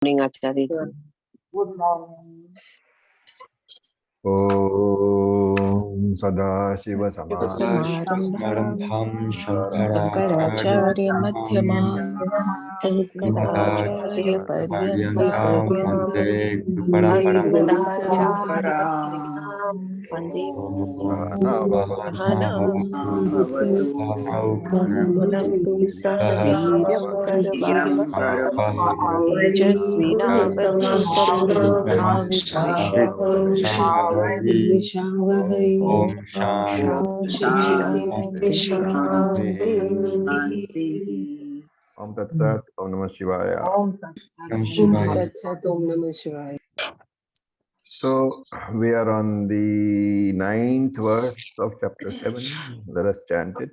morning, Acharya. Good morning. Om Sadashiva Samarambham Shankaracharya Madhyamam Asmadacharya Paryantam Vande Guru Paramparam Asmadacharya Vande Bhavatu Sahaviryam Karvavam Tejasvinavadushavashamavishwavahai Om Shanti Shanti. Om Tat Sat, Om Namah Shivaya. Om Tatsat Om Namah Shivaya. So, we are on the 9th verse of chapter 7. Let us chant it.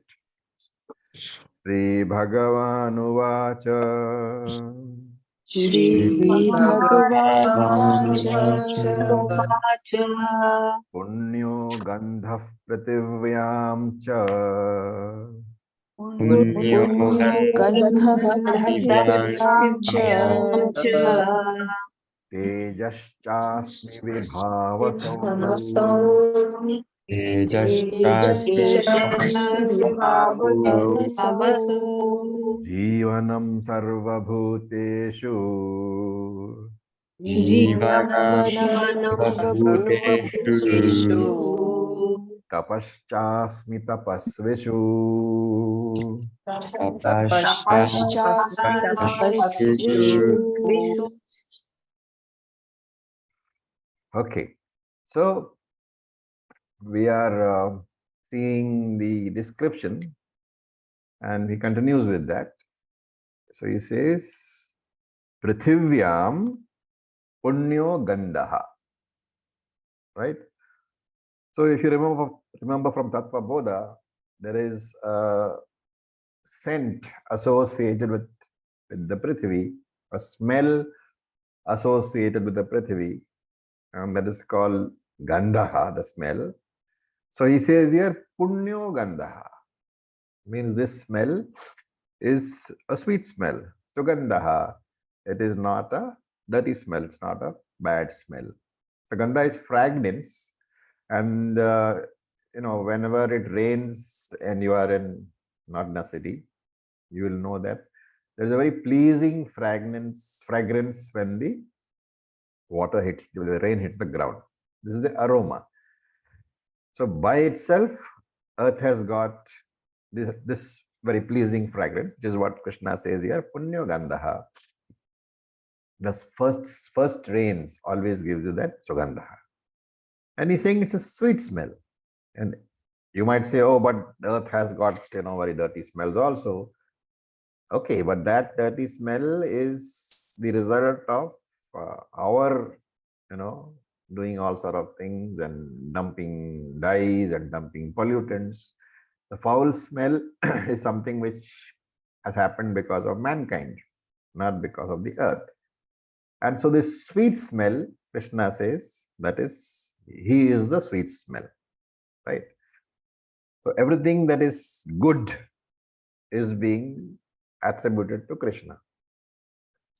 Sri Bhagavan Uvacha Shri Bhagavan Punyo Gandhav Prativyam Cha Punyo Gandhasprithivyam Cha Tejaschasmi Vibhavasau Tejasvi Bhavasau Jivanam Sarvabhuteshu Jivanam Sarvabhuteshu Tapaschasmi Tapasvishu Tapaschasmi Tapasvishu. Okay, so we are seeing the description and he continues with that. So he says, Prithivyam Punyo Gandaha. Right? So if you remember from Tattva Bodha, there is a scent associated with the Prithvi, a smell associated with the Prithvi, and that is called Gandaha, the smell. So he says here, Punyo Gandaha, means this smell is a sweet smell. Sugandaha, it is not a dirty smell, it's not a bad smell. Sugandha is fragrance, and whenever it rains and you are not in a city, you will know that there is a very pleasing fragrance when the water hits, the rain hits the ground. This is the aroma. So by itself, earth has got this very pleasing fragrance, which is what Krishna says here, Punyo Gandaha. The first rains always gives you that Sugandha. And he's saying it's a sweet smell. And you might say, oh, but the earth has got, very dirty smells also. Okay, but that dirty smell is the result of our, doing all sort of things and dumping dyes and dumping pollutants. The foul smell is something which has happened because of mankind, not because of the earth. And so this sweet smell, Krishna says, that is, he is the sweet smell, right? So everything that is good is being attributed to Krishna.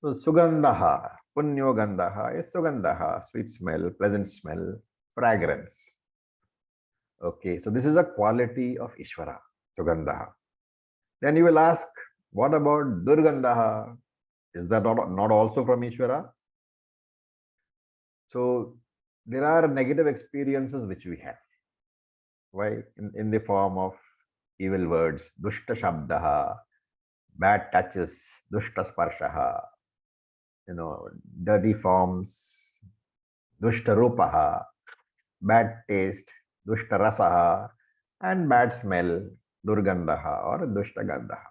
So Sugandhaha, Punyo Gandhaha is Sugandhaha, sweet smell, pleasant smell, fragrance. Okay, so this is a quality of Ishvara, Sugandhaha. Then you will ask, what about Durgandhaha? Is that not also from Ishvara? So there are negative experiences which we have. Why? In the form of evil words, Dushta Shabdaha, bad touches, Dushta Sparshaha, dirty forms, Dushta Rupaha, bad taste, Dushta Rasaha, and bad smell, Durgandaha or Dushta Gandaha.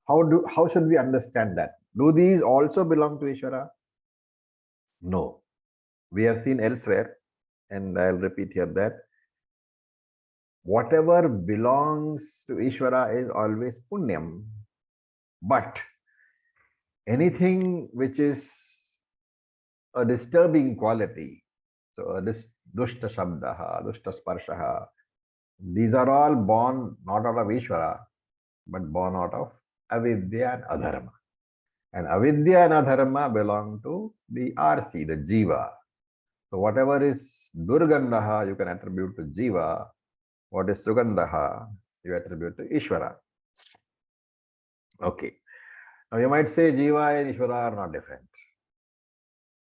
How should we understand that? Do these also belong to Ishvara? No. We have seen elsewhere, and I'll repeat here that whatever belongs to Ishvara is always Punyam. But anything which is a disturbing quality, so a Dushta Shabdaha, Dushta Sparshaha, these are all born not out of Ishvara, but born out of avidya and adharma. And avidya and adharma belong to the RC, the jiva. So whatever is durgandaha, you can attribute to jiva. What is sugandaha, you attribute to Ishvara. Okay. Now you might say jiva and Ishvara are not different.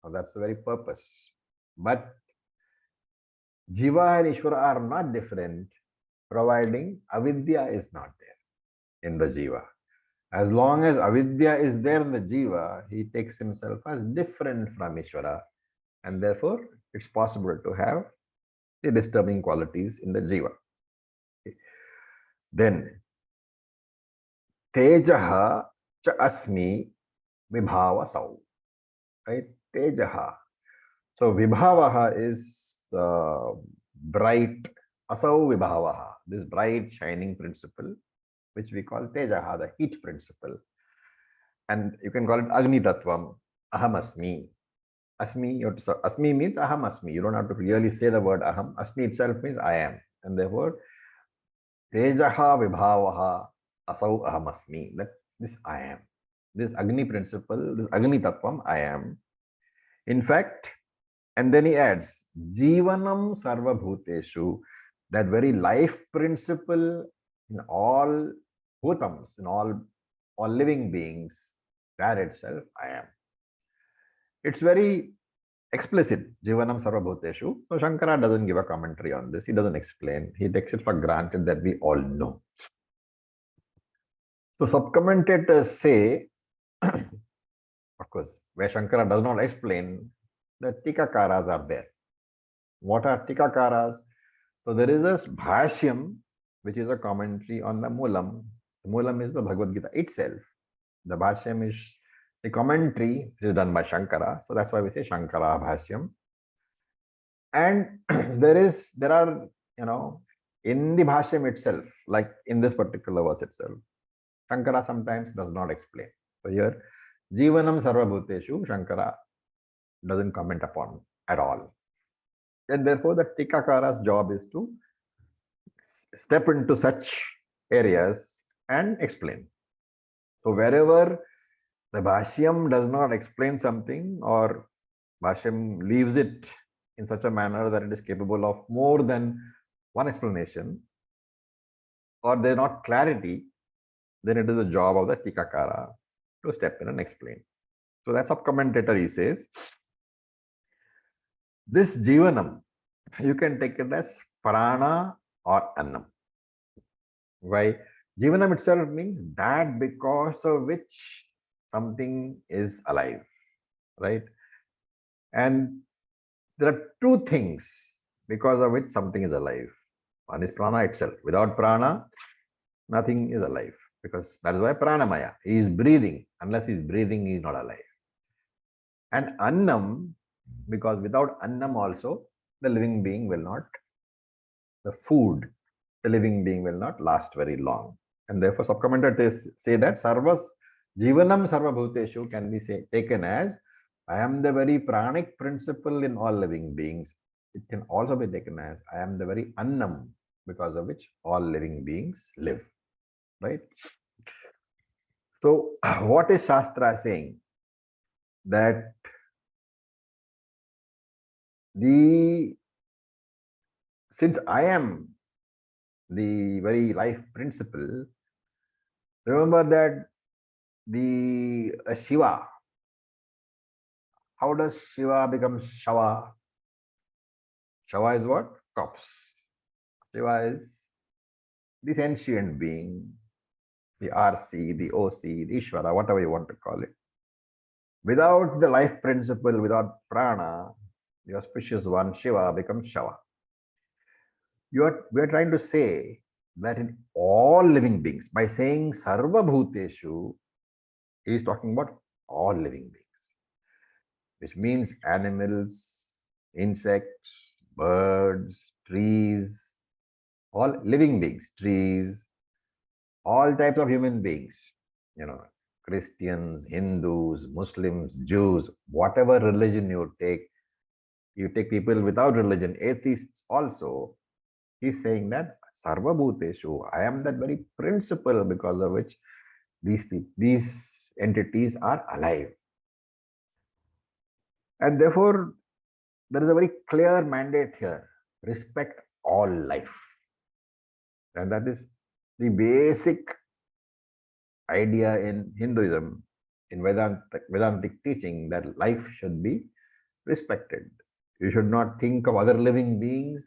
Now that's the very purpose. But jiva and Ishvara are not different, providing avidya is not there in the jiva. As long as avidya is there in the jiva, he takes himself as different from Ishvara, and therefore it's possible to have the disturbing qualities in the jiva. Okay. Then tejaha cha asmi vibhava sau. Right? Tejaha. So vibhavaha is bright, asau vibhavaha, this bright shining principle, which we call tejaha, the heat principle. And you can call it agni tattvam, aham asmi. Asmi, asmi means aham asmi. You don't have to really say the word aham. Asmi itself means I am. And therefore, tejaha vibhavaha asau aham asmi. That this I am. This agni principle, this agni tattvam, I am. In fact, and then he adds, Jivanam Sarva Bhuteshu, that very life principle in all bhutams, in all living beings, that itself I am. It's very explicit, Jivanam Sarva Bhuteshu. So Shankara doesn't give a commentary on this. He doesn't explain. He takes it for granted that we all know. So sub-commentators say, of course, where Shankara does not explain, the Tikakaras are there. What are Tikakaras? So there is a Bhashyam, which is a commentary on the Moolam. The Moolam is the Bhagavad Gita itself. The Bhashyam is the commentary which is done by Shankara. So that's why we say Shankara Bhashyam. And there are, in the Bhashyam itself, like in this particular verse itself, Shankara sometimes does not explain. So here, Jivanam Sarva Bhuteshu, Shankara doesn't comment upon at all. And therefore, the Tikakara's job is to step into such areas and explain. So wherever the Bhashyam does not explain something, or Bhashyam leaves it in such a manner that it is capable of more than one explanation, or there is not clarity, then it is the job of the Tikakara to step in and explain. So that's a commentator, he says, this Jivanam, you can take it as prana or annam. Why? Jivanam itself means that because of which something is alive, right? And there are two things because of which something is alive. One is prana itself. Without prana, nothing is alive, because that is why pranamaya. He is breathing. Unless he is breathing, he is not alive. And annam, because without annam also, the living being will not, the food, the living being will not last very long. And therefore, sub-commentators say that sarvas, jivanam sarva bhuteshu can be taken as, I am the very pranic principle in all living beings. It can also be taken as, I am the very annam, because of which all living beings live, right? So, what is Shastra saying? That since I am the very life principle, remember that the Shiva, how does Shiva become Shava? Shava is what? Corpse. Shiva is the sentient being, the RC, the OC, the Ishvara, whatever you want to call it. Without the life principle, without prana, the auspicious one, Shiva, becomes Shava. We are trying to say that in all living beings, by saying Sarva Bhuteshu, he is talking about all living beings, which means animals, insects, birds, trees, all living beings, trees, all types of human beings, Christians, Hindus, Muslims, Jews, whatever religion you take people without religion, atheists also. He's saying that Sarva Bhuteshu, I am that very principle because of which these entities are alive. And therefore, there is a very clear mandate here: respect all life. And that is the basic idea in Hinduism, in Vedantic teaching, that life should be respected. You should not think of other living beings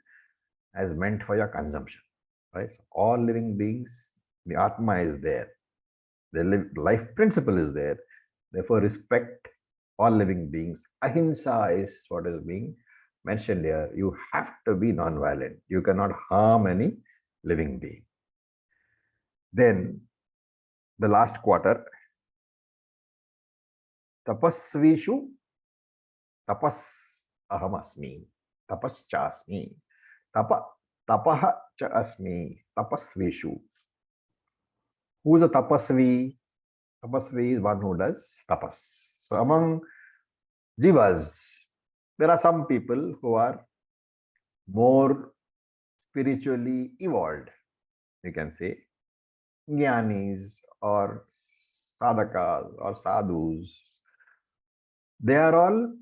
as meant for your consumption, right? All living beings, the Atma is there. The life principle is there. Therefore, respect all living beings. Ahimsa is what is being mentioned here. You have to be non-violent. You cannot harm any living being. Then, the last quarter, tapasvishu tapas ahamasmi, tapas chasmi, tapaha cha asmi, tapasvishu. Who is a tapasvi? Tapasvi is one who does tapas. So among jivas, there are some people who are more spiritually evolved, you can say, jnanis or sadhakas or sadhus. They are all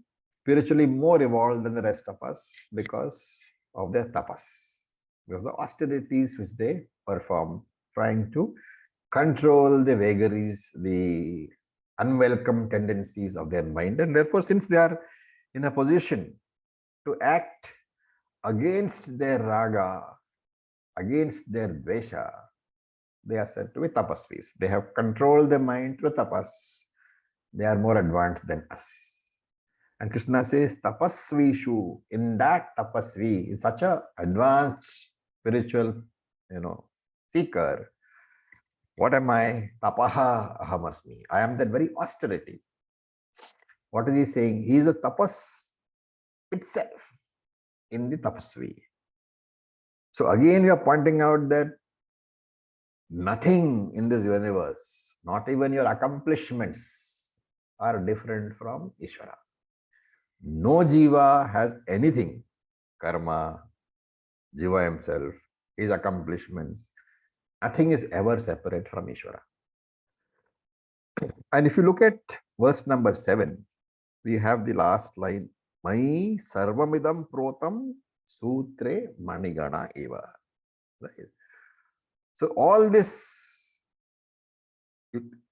spiritually more evolved than the rest of us because of their tapas, because of the austerities which they perform, trying to control the vagaries, the unwelcome tendencies of their mind. And therefore, since they are in a position to act against their raga, against their dvesha, they are said to be tapasvis. They have controlled the mind through tapas. They are more advanced than us. And Krishna says, tapasvishu, in that tapasvi, in such a advanced spiritual, seeker, what am I? Tapaha ahamasmi. I am that very austerity. What is he saying? He is the tapas itself in the tapasvi. So again, you are pointing out that nothing in this universe, not even your accomplishments, are different from Ishvara. No jiva has anything, karma, jiva himself, his accomplishments. Nothing is ever separate from Ishvara. And if you look at verse number 7, we have the last line, Mai sarvamidam protam sutre manigana eva. Right? So all this,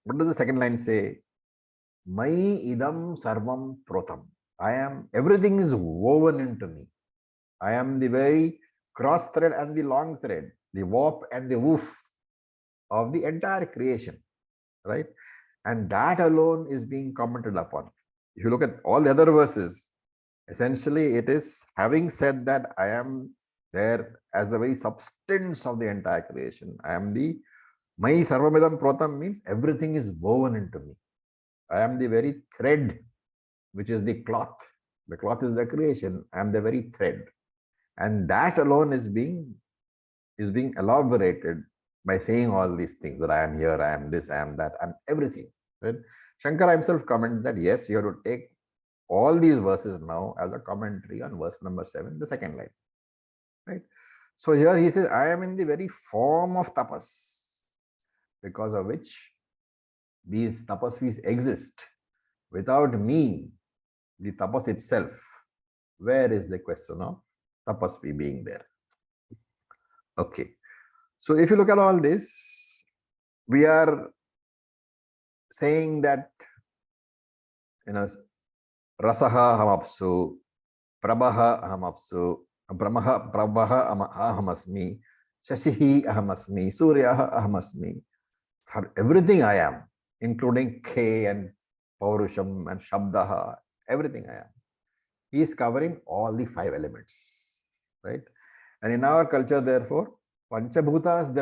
what does the second line say? Mai idam sarvam protam. Everything is woven into me. I am the very cross thread and the long thread, the warp and the woof of the entire creation, right? And that alone is being commented upon. If you look at all the other verses, essentially it is having said that I am there as the very substance of the entire creation. I am the Mai Sarvamidam Protam means everything is woven into me. I am the very thread, which is the cloth. The cloth is the creation. I am the very thread. And that alone is being elaborated by saying all these things, that I am here, I am this, I am that, I am everything. Right? Shankara himself commented that yes, you have to take all these verses now as a commentary on verse number 7, the second line. Right? So here he says, I am in the very form of tapas, because of which these tapasvis exist. Without me, the tapas itself, where is the question of tapasvi being there? Okay. So if you look at all this, we are saying that, rasaha hamapsu, prabaha ahamapsu, prabaha ahamasmi, shashihi ahamasmi, suryaha ahamasmi. For everything I am, including K and Paurusham and Shabdaha, everything I am. He is covering all the 5 elements, right? And in our culture, therefore, Panchabhutas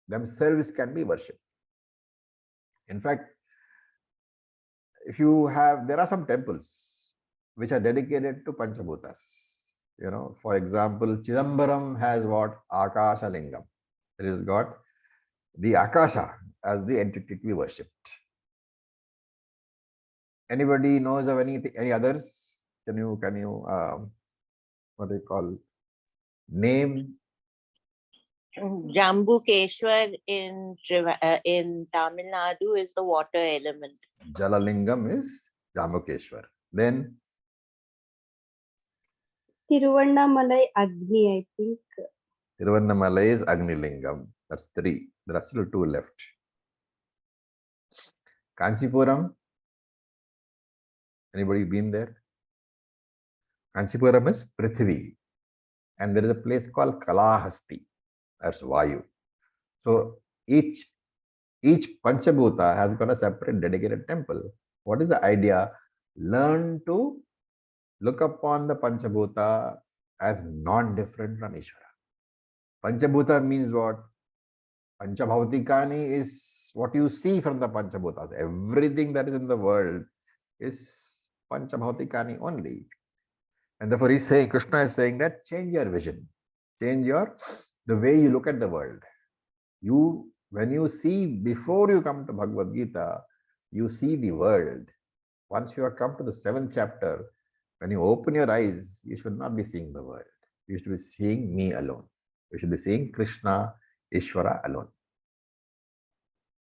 themselves can be worshipped. In fact, there are some temples which are dedicated to Panchabhutas. For example, Chidambaram has what? Akasha Lingam. It has got the Akasha as the entity to be worshipped. Anybody knows of any others? Can you what do you call, name Jambukeshwar in Tamil Nadu is the water element. Jalalingam is Jamukeshwar. Then Tiruvannamalai Agni, I think. Tiruvannamalai is Agni Lingam. That's 3. There are still 2 left. Kanchipuram. Anybody been there? Kanchipuram is Prithvi. And there is a place called Kalahasti. That's Vayu. So each Panchabhuta has got a separate dedicated temple. What is the idea? Learn to look upon the Panchabhuta as non-different from Ishvara. Panchabhuta means what? Panchabhautikani is what you see from the Panchabhutas. Everything that is in the world is Panchabhautikani only. And therefore he's saying, Krishna is saying that change your vision. Change the way you look at the world. When you see, before you come to Bhagavad Gita, you see the world. Once you have come to the 7th chapter, when you open your eyes, you should not be seeing the world. You should be seeing me alone. You should be seeing Krishna, Ishvara alone.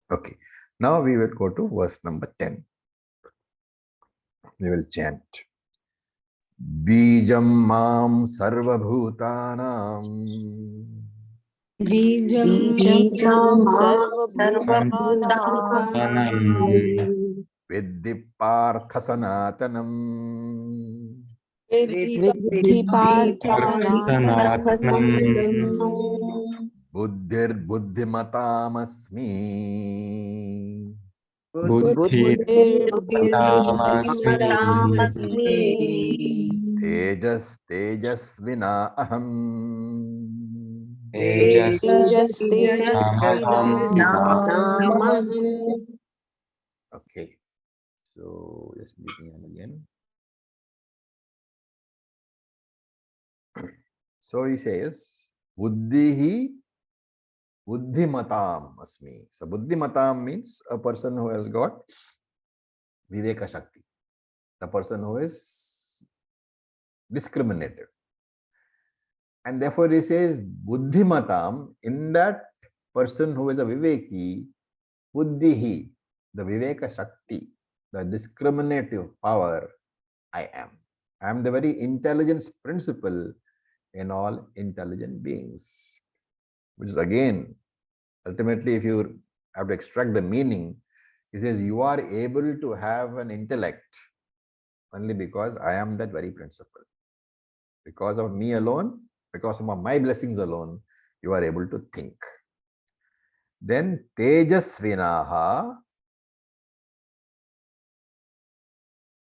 Okay. Now we will go to verse number 10. We will chant. Bijam mam sarva bhutanam. Bijam sarvabhutanam Vidhi partha sanatanam. Vidhi partha Sanatnam sanatana Buddhir buddhimatamasmi. Buddhi Tamasmi Tejas tejasvina aham. Tejas Tejas Namaham. Okay. So just begin again. So he says, Buddhihi buddhimatam asmi. So buddhimatam means a person who has got viveka shakti. The person who is discriminative. And therefore he says, buddhimatam, in that person who is a viveki, buddhihi, the viveka shakti, the discriminative power, I am. I am the very intelligence principle in all intelligent beings. Which is again, ultimately, if you have to extract the meaning, he says, you are able to have an intellect only because I am that very principle. Because of me alone, because of my blessings alone, you are able to think. Then Tejasvinaha,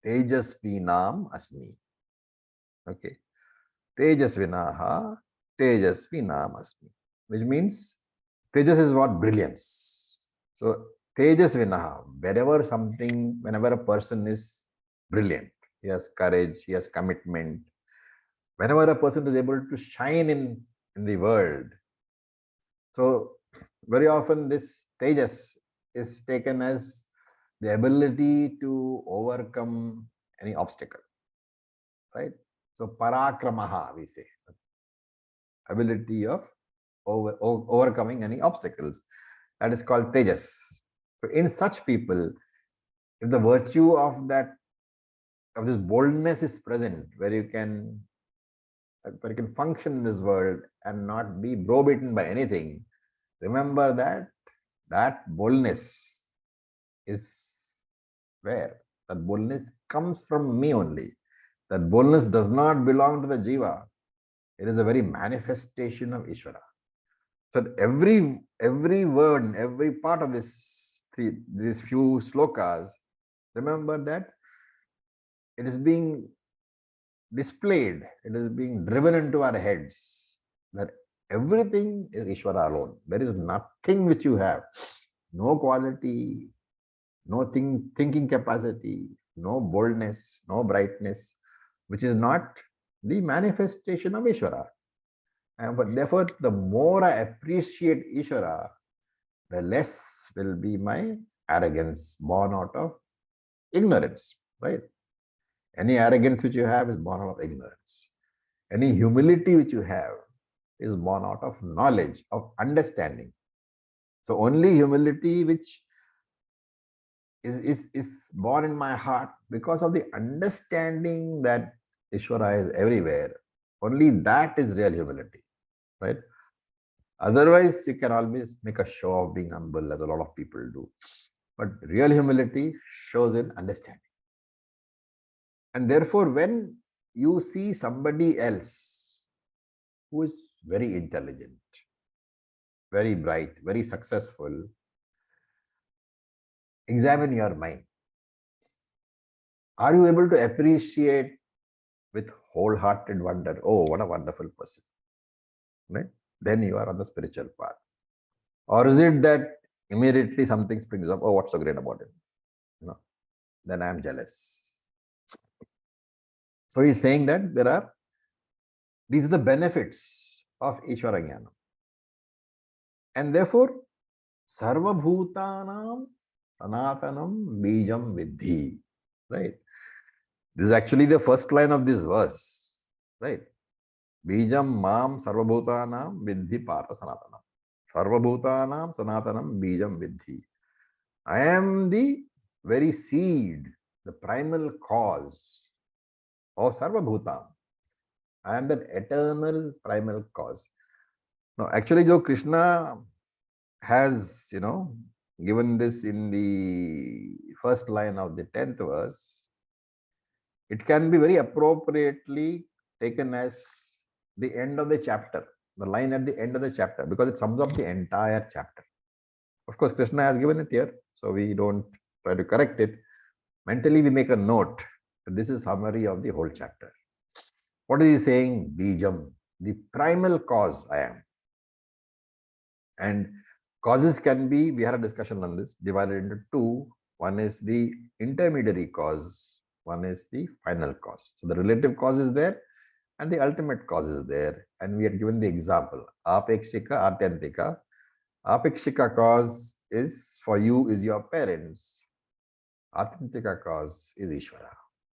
Tejasvinam Asmi. Okay. Tejasvinaha, Tejasvinam Asmi. Which means Tejas is what? Brilliance. So Tejasvinaha, whenever a person is brilliant, he has courage, he has commitment. Whenever a person is able to shine in the world. So very often this Tejas is taken as the ability to overcome any obstacle. Right? So Parakramaha, we say. Ability of overcoming any obstacles. That is called Tejas. So in such people, if the virtue of this boldness is present, where you can function in this world and not be browbeaten by anything, remember that boldness is where? That boldness comes from me only. That boldness does not belong to the jiva. It is a very manifestation of Ishvara. So every word, every part of these few slokas, remember that it is being displayed, it is being driven into our heads, that everything is Ishvara alone. There is nothing which you have, no quality, no thinking capacity, no boldness, no brightness, which is not the manifestation of Ishvara. And therefore, the more I appreciate Ishvara, the less will be my arrogance born out of ignorance, right? Any arrogance which you have is born out of ignorance. Any humility which you have is born out of knowledge, of understanding. So only humility which is born in my heart because of the understanding that Ishvara is everywhere. Only that is real humility, right? Otherwise, you can always make a show of being humble, as a lot of people do. But real humility shows in understanding. And therefore, when you see somebody else who is very intelligent, very bright, very successful, examine your mind. Are you able to appreciate with wholehearted wonder, oh, what a wonderful person, right? Then you are on the spiritual path. Or is it that immediately something springs up, oh, what's so great about him? Then I am jealous. So he's saying that these are the benefits of Ishvara Jnana. And therefore, Sarva Bhutanam Sanatanam Bijam Vidhi. Right? This is actually the first line of this verse. Right? Bijam Mam Sarva Bhutanam Vidhi Partha Sanatanam. Sarva Bhutanam Sanatanam Bijam Vidhi. I am the very seed, the primal cause of Sarva Bhutam. I am that eternal primal cause. Now, actually, though Krishna has, given this in the first line of the 10th verse, it can be very appropriately taken as the end of the chapter, the line at the end of the chapter, because it sums up the entire chapter. Of course, Krishna has given it here, so we don't try to correct it. Mentally, we make a note that this is summary of the whole chapter. What is he saying? Bijam, the primal cause I am. And causes can be, we had a discussion on this, divided into two. One is the intermediary cause, one is the final cause. So the relative cause is there and the ultimate cause is there. And we had given the example, apekshika, atyantika. Apekshika cause is for you is your parents. Atyantika cause is Ishvara.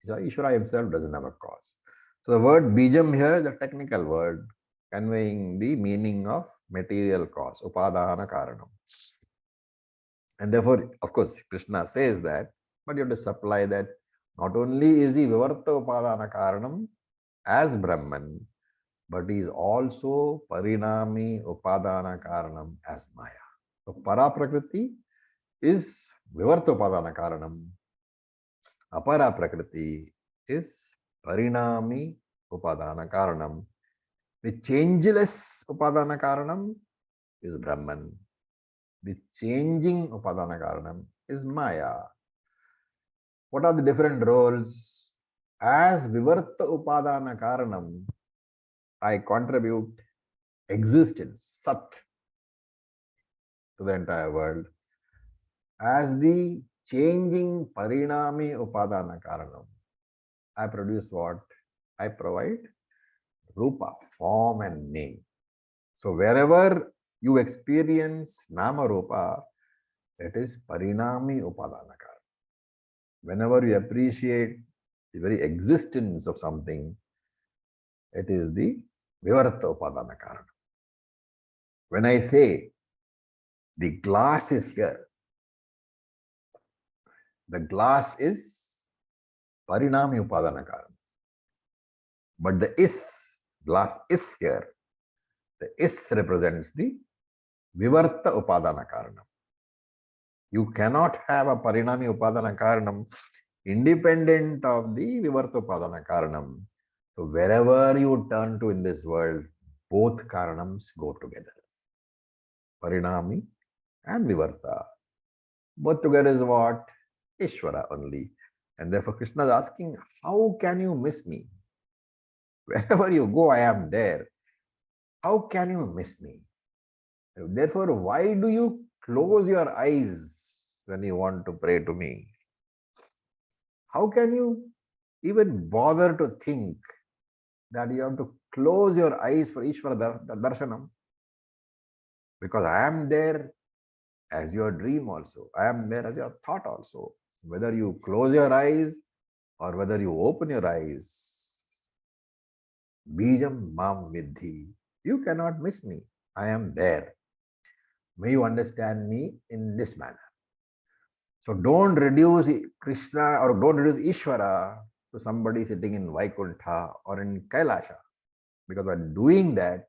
So Ishvara himself doesn't have a cause. So the word bijam here is a technical word conveying the meaning of material cause, upadana karanam. And therefore, of course, Krishna says that, but you have to supply that not only is he vivarta upadana karanam as Brahman, but he is also parinami upadana karanam as Maya. So para prakriti is vivarta upadana karanam. Apara prakriti is parinami upadana karanam. The changeless upadana karanam is Brahman. The changing upadana karanam is Maya. What are the different roles? As vivarta upadana karanam, I contribute existence, sat, to the entire world. As the changing parinami upadana karanam, I produce what? I provide rupa, form and name. So wherever you experience nama rupa, it is parinami upadana karanam. Whenever you appreciate the very existence of something, it is the vivarta upadana karanam. When I say the glass is here, the glass is parinami upadana karanam. But the glass is here. The is represents the vivarta upadana karanam. You cannot have a parinami upadana karanam independent of the vivarta upadana karanam. So wherever you turn to in this world, both karanams go together. Parinami and vivarta. Both together is what? Ishvara only. And therefore Krishna is asking, how can you miss me? Wherever you go, I am there. How can you miss me? Therefore, why do you close your eyes when you want to pray to me? How can you even bother to think that you have to close your eyes for Ishvara Darshanam? Because I am there as your dream also. I am there as your thought also. Whether you close your eyes or whether you open your eyes, Bijam Mam Vidhi, You cannot miss me. I am there. May you understand me in this manner. So don't reduce Krishna or don't reduce Ishvara to somebody sitting in Vaikuntha or in Kailasha. Because by doing that,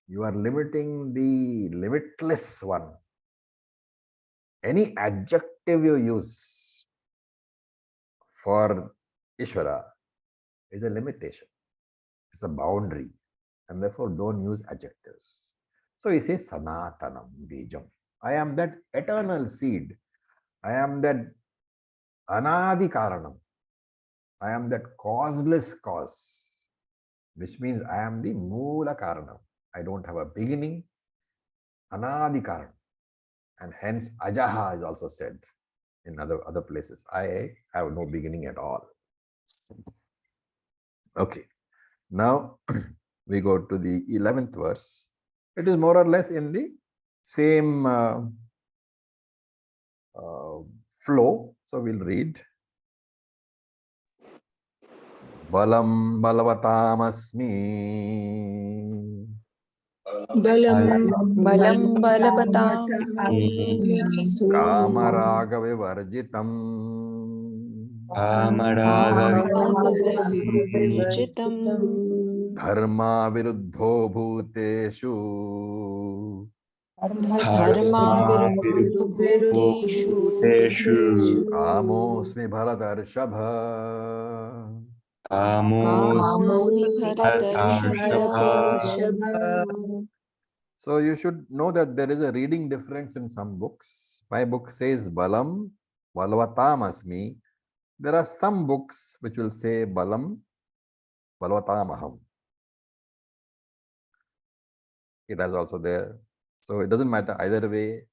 you are limiting the limitless one. Any adjective you use for Ishvara is a limitation. It's a boundary. And therefore don't use adjectives. So he says Sanatanam Bijam. I am that eternal seed. I am that Anadi Karanam. I am that causeless cause, which means I am the Moola Karanam. I don't have a beginning, Anadi Karanam. And hence Ajaha is also said in other places. I have no beginning at all. Okay. Now we go to the 11th verse. It is more or less in the same flow. So we'll read. Balam balavatam-asmi. Balam balavatam Kamaraga vivarjitam. Kamaragavivarjitam Dharma viruddho bhuteshu. Dharma viruddheshu Kamosmi bharatarshabha. Kamosmi bharatarshava. So you should know that there is a reading difference in some books. My book says Balam Balavatam Asmi. There are some books which will say Balam Balavatam Aham. It is also there. So it doesn't matter either way.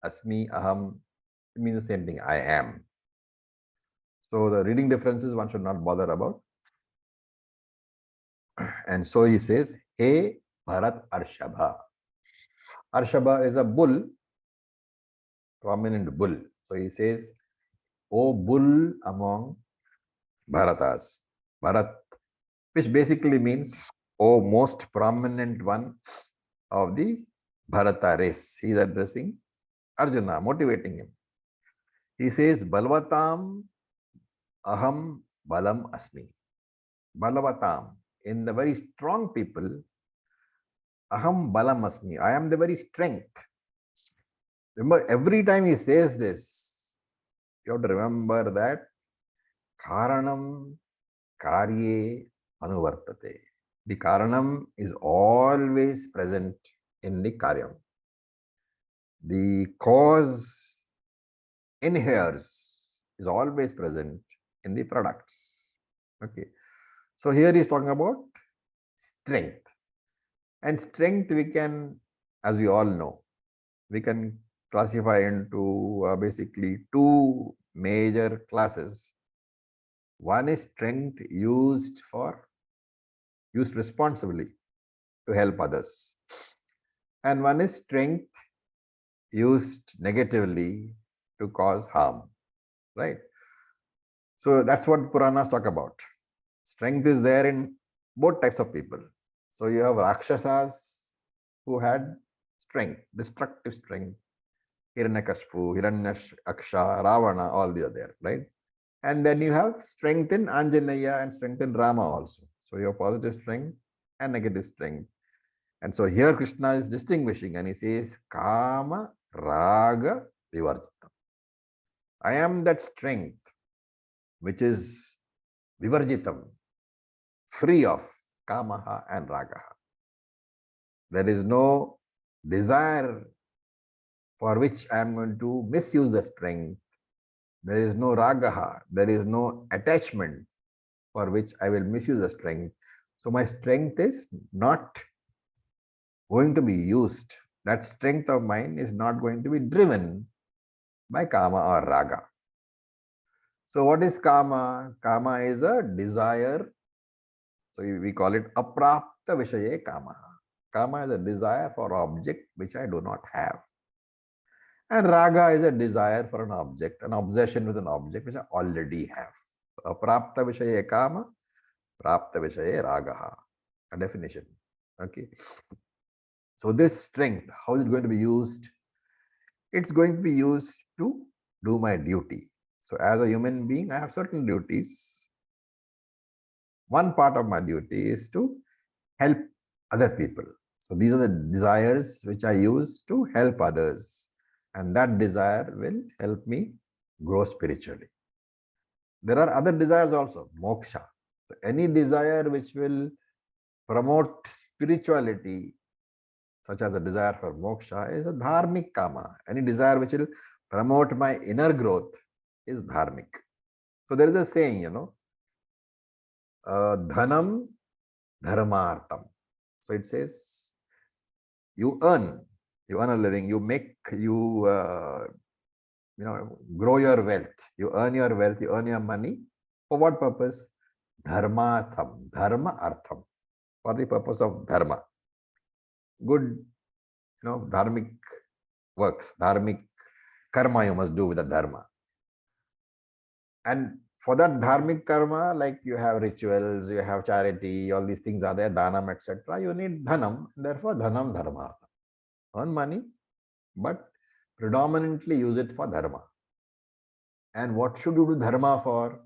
Asmi, Aham, it means the same thing. I am. So the reading differences one should not bother about. And so he says, Hey Bharat Arshabha. Arshabha is a bull, prominent bull. So he says, O bull among Bharatas. Bharat, which basically means, O most prominent one of the Bharata race. He is addressing Arjuna, motivating him. He says, Balvatam aham balam asmi. Balavatam, in the very strong people, aham balam asmi. I am the very strength. Remember, every time he says this, you have to remember that Karanam Karye Anuvartate. The Karanam is always present in the Karyam. The cause inheres is always present in the products. Okay. So here he is talking about strength. And strength we can, as we all know, we can classify into basically two major classes. One is strength used responsibly to help others. And one is strength used negatively to cause harm, right? So that's what Puranas talk about. Strength is there in both types of people. So you have Rakshasas who had strength, destructive strength. Hiranyakashipu, Hiranyaksha, Ravana, all these are there, right? And then you have strength in Anjaneya and strength in Rama also. So you have positive strength and negative strength. And so here Krishna is distinguishing and he says, Kama Raga Vivarjitam. I am that strength which is Vivarjitam, free of Kamaha and Ragaha. There is no desire for which I am going to misuse the strength. There is no Ragaha, there is no attachment for which I will misuse the strength. So my strength is not going to be used. That strength of mine is not going to be driven by Kama or Raga. So what is Kama? Kama is a desire. So we call it aprapta vishaye kama. Kama is a desire for object which I do not have. And Raga is a desire for an object, an obsession with an object which I already have. So aprapta vishaye kama, prapta vishaye ragaha. A definition. Okay. So this strength, how is it going to be used? It's going to be used to do my duty. So as a human being, I have certain duties. One part of my duty is to help other people. So these are the desires which I use to help others. And that desire will help me grow spiritually. There are other desires also, moksha. So any desire which will promote spirituality, such as a desire for moksha, is a dharmic kama. Any desire which will promote my inner growth is dharmic. So there is a saying, dhanam dharmartham. So it says, you earn a living, grow your wealth, you earn your wealth, you earn your money. For what purpose? Dharmartham, dharma artham, for the purpose of dharma. Good, dharmic works, dharmic karma you must do with the dharma. And for that dharmic karma, like you have rituals, you have charity, all these things are there, dhanam, etc. You need dhanam, therefore dhanam dharma. Earn money, but predominantly use it for dharma. And what should you do dharma for?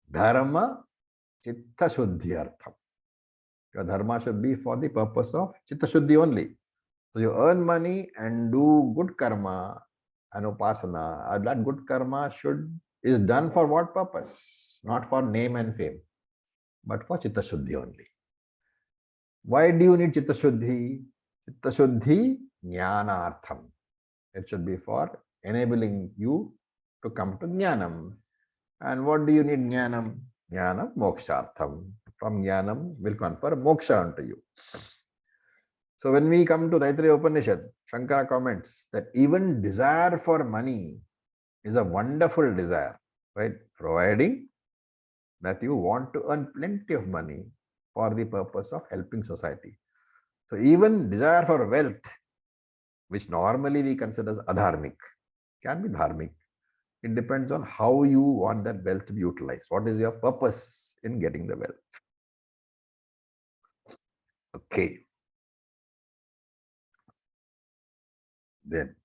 Dharma chitta shuddhi artham. Your dharma should be for the purpose of chitta shuddhi only. So you earn money and do good karma and upasana. And that good karma is done for what purpose? Not for name and fame, but for chitta shuddhi only. Why do you need chitta shuddhi? Chitta shuddhi jnanartham. It should be for enabling you to come to jnanam. And what do you need jnanam? Jnanam mokshartham. From jnanam will confer moksha unto you. So when we come to Taittiriya Upanishad, Shankara comments that even desire for money is a wonderful desire, right? Providing that you want to earn plenty of money for the purpose of helping society. So even desire for wealth, which normally we consider as adharmic, can be dharmic. It depends on how you want that wealth to be utilized. What is your purpose in getting the wealth? Okay. Then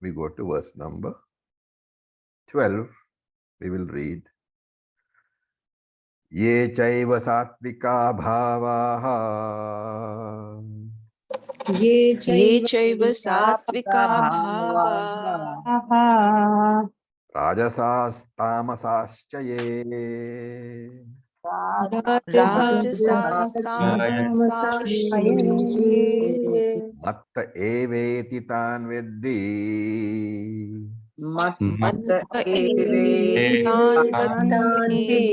we go to verse number 12. We will read. Ye chaiva satvika bhavaha ये चैव सात्विका भावा rajasas tamasascha ye राजसास्तामसाश्चये matta eveti tan viddi मत्त एतान् एवेतान् वदेति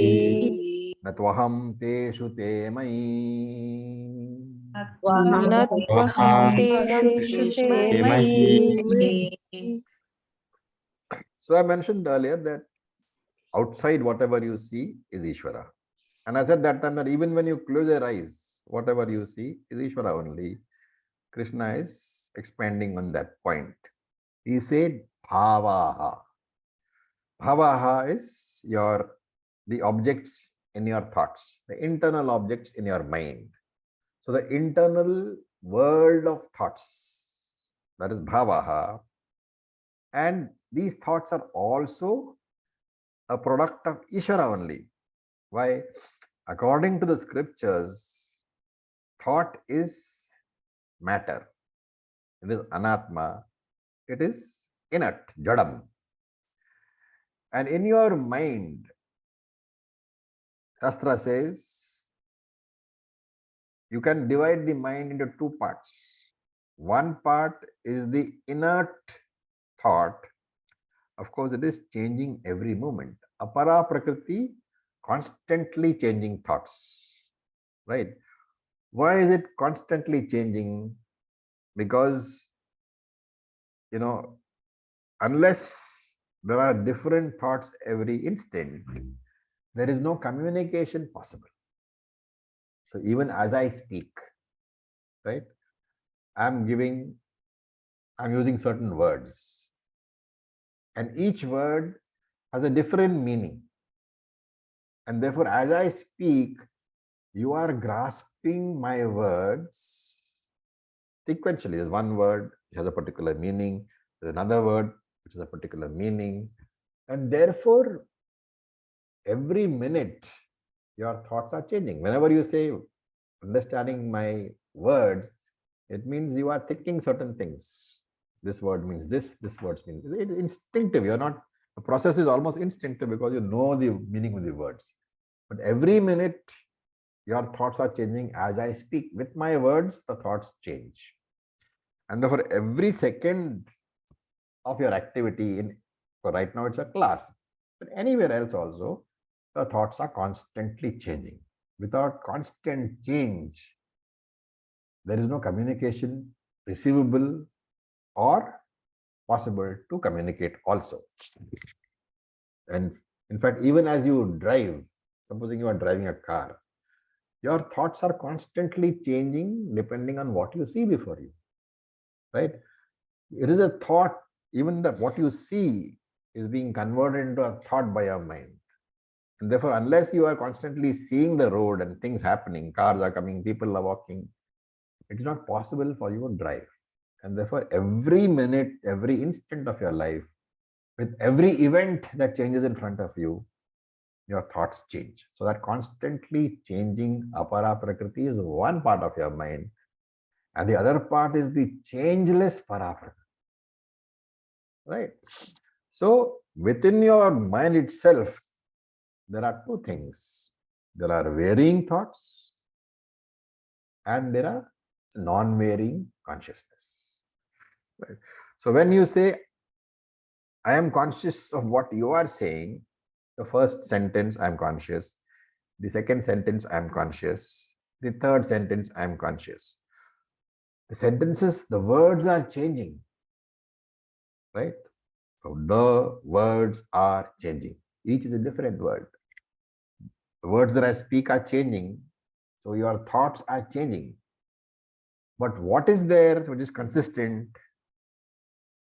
natvaham teshu te mai. न त्वहं तेषु ते मयि So I mentioned earlier that outside whatever you see is Ishvara. And I said that time that even when you close your eyes, whatever you see is Ishvara only. Krishna is expanding on that point. He said bhavaha. Bhavaha is the objects in your thoughts, the internal objects in your mind. So the internal world of thoughts, that is bhavaha. And these thoughts are also a product of Ishvara only. Why? According to the scriptures, thought is matter. It is anatma. It is inert, jadam. And in your mind, Shastra says, you can divide the mind into two parts. One part is the inert thought. Of course, it is changing every moment. Apara prakriti, constantly changing thoughts, right? Why is it constantly changing? Because, unless there are different thoughts every instant, there is no communication possible. So even as I speak, right, I'm using certain words, and each word has a different meaning. And therefore, as I speak, you are grasping my words sequentially. There's one word which has a particular meaning, there's another word which has a particular meaning, and therefore every minute your thoughts are changing. Whenever you say understanding my words, it means you are thinking certain things. This word means this word means it's instinctive. You're not, the process is almost instinctive because you know the meaning of the words. But every minute your thoughts are changing as I speak. With my words, the thoughts change. And therefore, every second of your activity so right now it's a class, but anywhere else also, the thoughts are constantly changing. Without constant change, there is no communication receivable or possible to communicate also. And in fact, even as you drive, supposing you are driving a car, your thoughts are constantly changing depending on what you see before you, right? It is a thought, even that what you see is being converted into a thought by your mind. And therefore, unless you are constantly seeing the road and things happening, cars are coming, people are walking, it is not possible for you to drive. And therefore, every minute, every instant of your life, with every event that changes in front of you, your thoughts change. So that constantly changing apara prakriti is one part of your mind. And the other part is the changeless para prakriti. Right? So within your mind itself, there are two things. There are varying thoughts and there are non-varying consciousness. Right? So when you say, I am conscious of what you are saying, the first sentence, I am conscious. The second sentence, I am conscious. The third sentence, I am conscious. The sentences, the words are changing, right? So the words are changing. Each is a different word. The words that I speak are changing. So your thoughts are changing. But what is there which is consistent?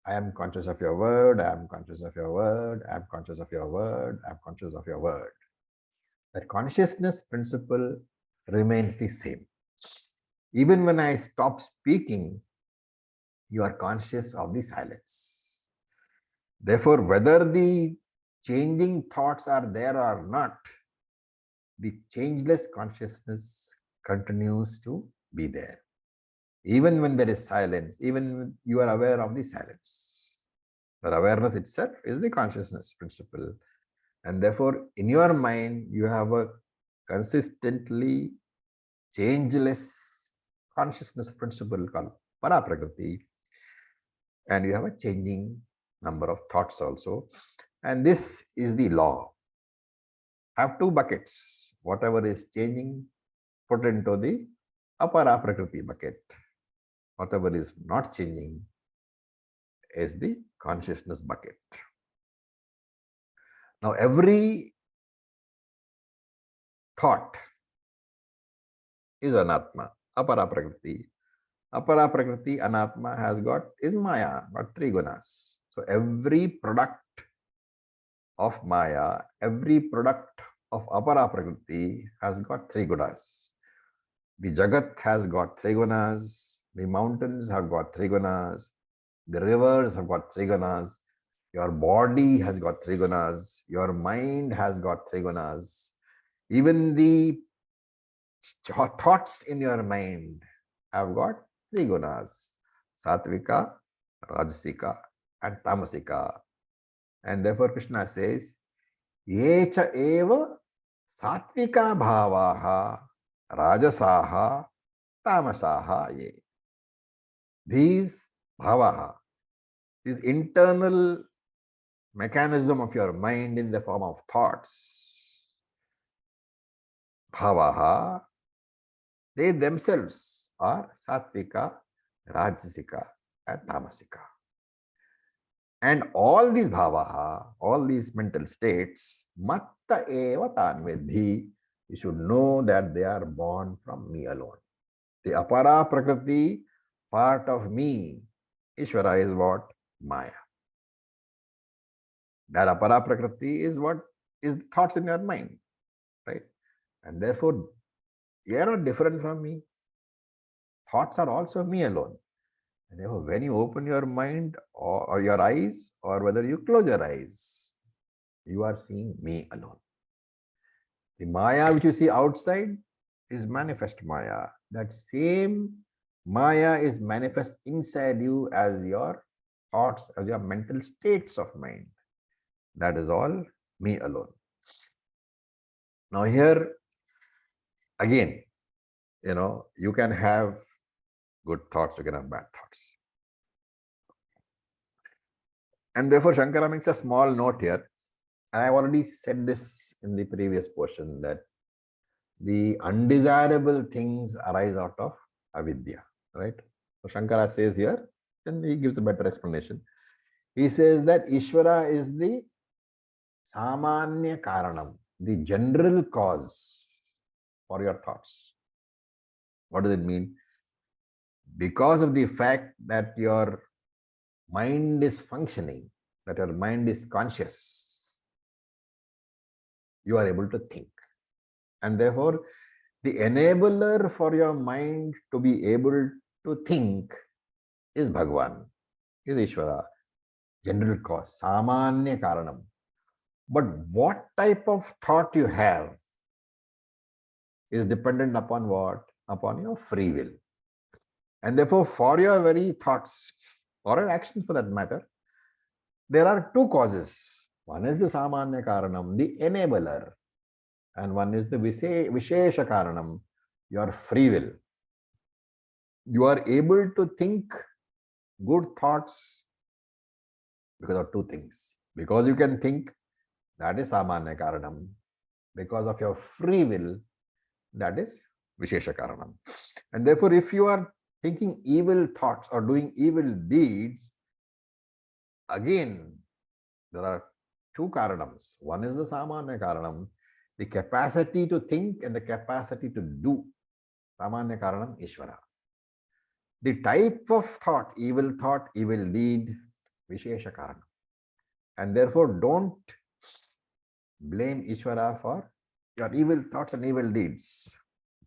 I am conscious of your word, I am conscious of your word, I am conscious of your word, I am conscious of your word. That consciousness principle remains the same. Even when I stop speaking, you are conscious of the silence. Therefore, whether the changing thoughts are there or not, the changeless consciousness continues to be there. Even when there is silence, even when you are aware of the silence. The awareness itself is the consciousness principle. And therefore, in your mind, you have a consistently changeless consciousness principle called Paraprakriti. And you have a changing number of thoughts also. And this is the law. Have two buckets. Whatever is changing, put into the Apara Prakriti bucket. Whatever is not changing is the consciousness bucket. Now, every thought is anatma, Apara Prakriti. Apara Prakriti, anatma is Maya, got three gunas. So every product of Maya, every product of Apara Prakriti has got three gunas. The Jagat has got three gunas, the mountains have got three gunas, the rivers have got three gunas, your body has got three gunas, your mind has got three gunas, even the thoughts in your mind have got three gunas, Satvika, Rajasika and Tamasika. And therefore Krishna says, Yecha eva Satvika bhavaha Rajasaha Tamasaha ye. These bhavaha, this internal mechanism of your mind in the form of thoughts, bhavaha, they themselves are Satvika, Rajasika and Tamasika. And all these bhavaha, all these mental states, matta eva tanvedhi, you should know that they are born from me alone. The apara prakriti part of me, Ishvara, is what? Maya. That apara prakriti is what is the thoughts in your mind, right? And therefore, you are not different from me. Thoughts are also me alone. And therefore, when you open your mind or your eyes, or whether you close your eyes, you are seeing me alone. The Maya which you see outside is manifest Maya. That same Maya is manifest inside you as your thoughts, as your mental states of mind. That is all me alone. Now here, again, you can have good thoughts, you can have bad thoughts. And therefore, Shankara makes a small note here. And I've already said this in the previous portion, that the undesirable things arise out of avidya, right? So Shankara says here, and he gives a better explanation. He says that Ishvara is the samanya karanam, the general cause for your thoughts. What does it mean? Because of the fact that your mind is functioning, that your mind is conscious, you are able to think. And therefore, the enabler for your mind to be able to think is Bhagavan, is Ishvara, general cause, samanya karanam. But what type of thought you have is dependent upon what? Upon your free will. And therefore, for your very thoughts, or your actions for that matter, there are two causes. One is the samanya karanam, the enabler, and one is the vishesha karanam, your free will. You are able to think good thoughts because of two things. Because you can think, that is samanya karanam. Because of your free will, that is vishesha karanam. And therefore, if you are thinking evil thoughts or doing evil deeds, again, there are two karanams. One is the samanya karanam, the capacity to think and the capacity to do. Samanya karanam, Ishvara. The type of thought, evil deed, vishesha karanam. And therefore, don't blame Ishvara for your evil thoughts and evil deeds.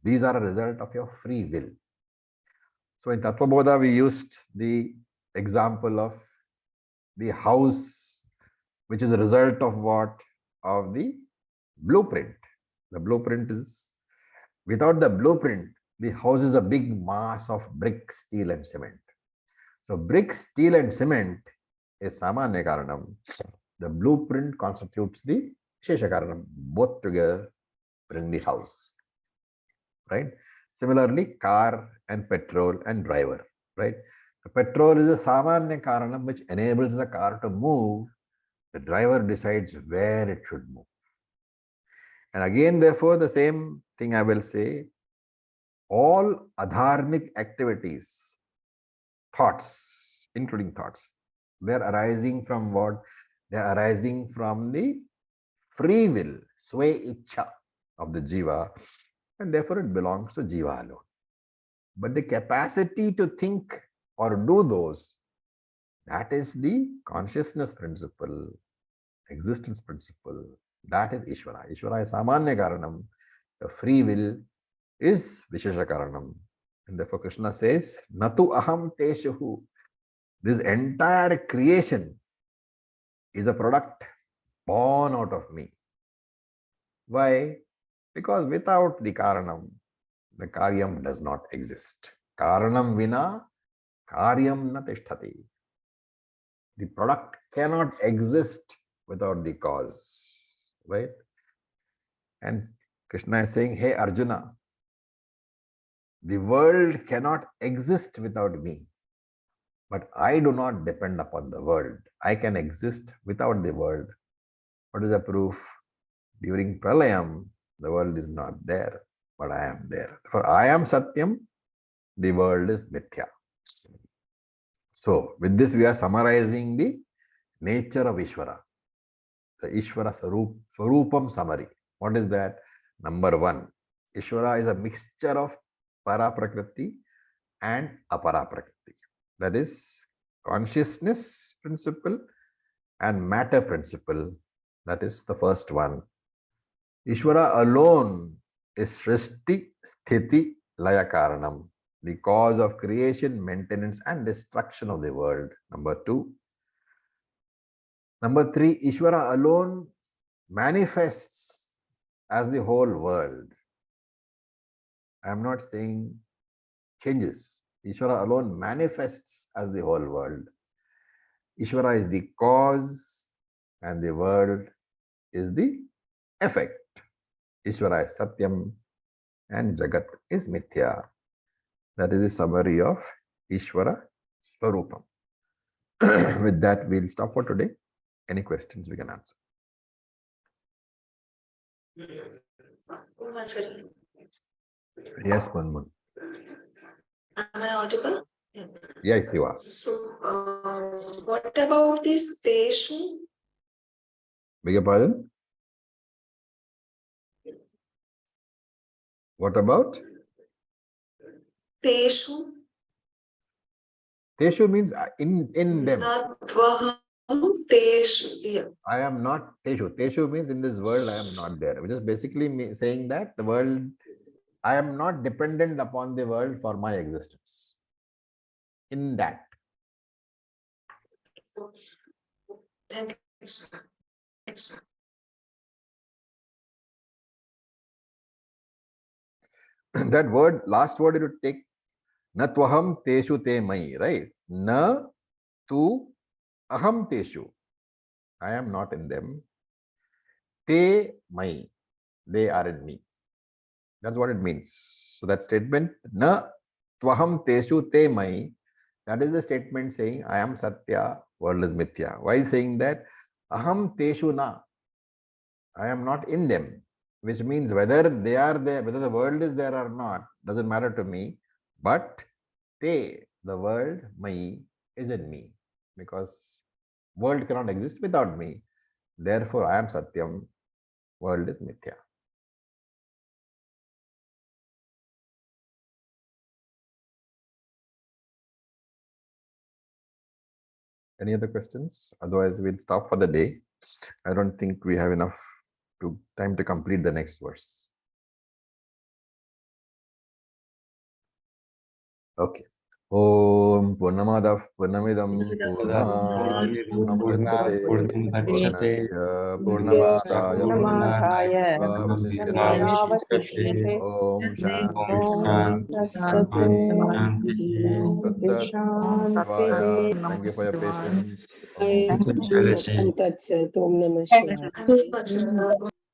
These are a result of your free will. So in Tattva Bodha, we used the example of the house, which is a result of what? Of the blueprint. The blueprint is, without the blueprint, the house is a big mass of brick, steel and cement. So brick, steel and cement is samanya karanam. The blueprint constitutes the vishesha karanam. Both together bring the house, right? Similarly, car and petrol and driver, right? The petrol is a samanya karanam which enables the car to move. The driver decides where it should move. And again, therefore, the same thing I will say, all adharmic activities, thoughts, including thoughts, they are arising from what? They are arising from the free will, sway ichha of the jiva, and therefore it belongs to jiva alone. But the capacity to think or do those, that is the consciousness principle, existence principle, that is Ishvara. Ishvara is samanya karanam. The free will is vishesha karanam. And therefore Krishna says, Natu aham teshuhu. This entire creation is a product born out of me. Why? Because without the karanam, the karyam does not exist. Karanam vina karyam na tishtati. The product cannot exist without the cause, right? And Krishna is saying, hey Arjuna, the world cannot exist without me, but I do not depend upon the world. I can exist without the world. What is the proof? During Pralayam, the world is not there, but I am there. For I am Satyam, the world is Mithya. So, with this we are summarizing the nature of Ishvara. The Ishvara Swarupam summary. What is that? Number one, Ishvara is a mixture of Paraprakriti and Aparaprakriti. That is consciousness principle and matter principle. That is the first one. Ishvara alone is Srishti, Sthiti, Laya Karanam. the cause of creation, maintenance, and destruction of the world. Number 2. Number 3, Ishvara alone manifests as the whole world. I am not saying changes. Ishvara alone manifests as the whole world. Ishvara is the cause and the world is the effect. Ishvara is Satyam and Jagat is Mithya. That is the summary of Ishvara Swarupam. With that, we'll stop for today. Any questions we can answer. Yes, Manman. Am I audible? Yes, you are. So, what about this Teshu? Beg your pardon? What about? Teshu? Teshu means in them. Natvaham Teshu. Yeah. I am not Teshu. Teshu means in this world I am not there. Which is basically saying that the world, I am not dependent upon the world for my existence. In that. Thank you, sir. Thanks, sir. That word, last word, you take Natvaham Teshu te mai, right? Na tu aham Teshu. I am not in them. Te mai. They are in me. That's what it means. So that statement, na tvaham teshu te mai, that is the statement saying, I am Satya, world is Mithya. Why is saying that? Aham teshu na. I am not in them. Which means whether they are there, whether the world is there or not, doesn't matter to me. But te, the world, mai, is in me. Because world cannot exist without me. Therefore, I am Satyam, world is Mithya. Any other questions? Otherwise, we'll stop for the day. I don't think we have enough time to complete the next verse. Okay. Om Purnamadav Purnamidam Purnat Purnamudachyate Purnasya Purnamādaya Purnamādaya Purnamevasishyate. Purnamevasishyate. Om Shanti Om Shanti Tatsatu. Shanti. Om Tat Sat. Shanti. Thank you for your patience. Om Tatsat. Om Namah Shivaya. Thank you, sir.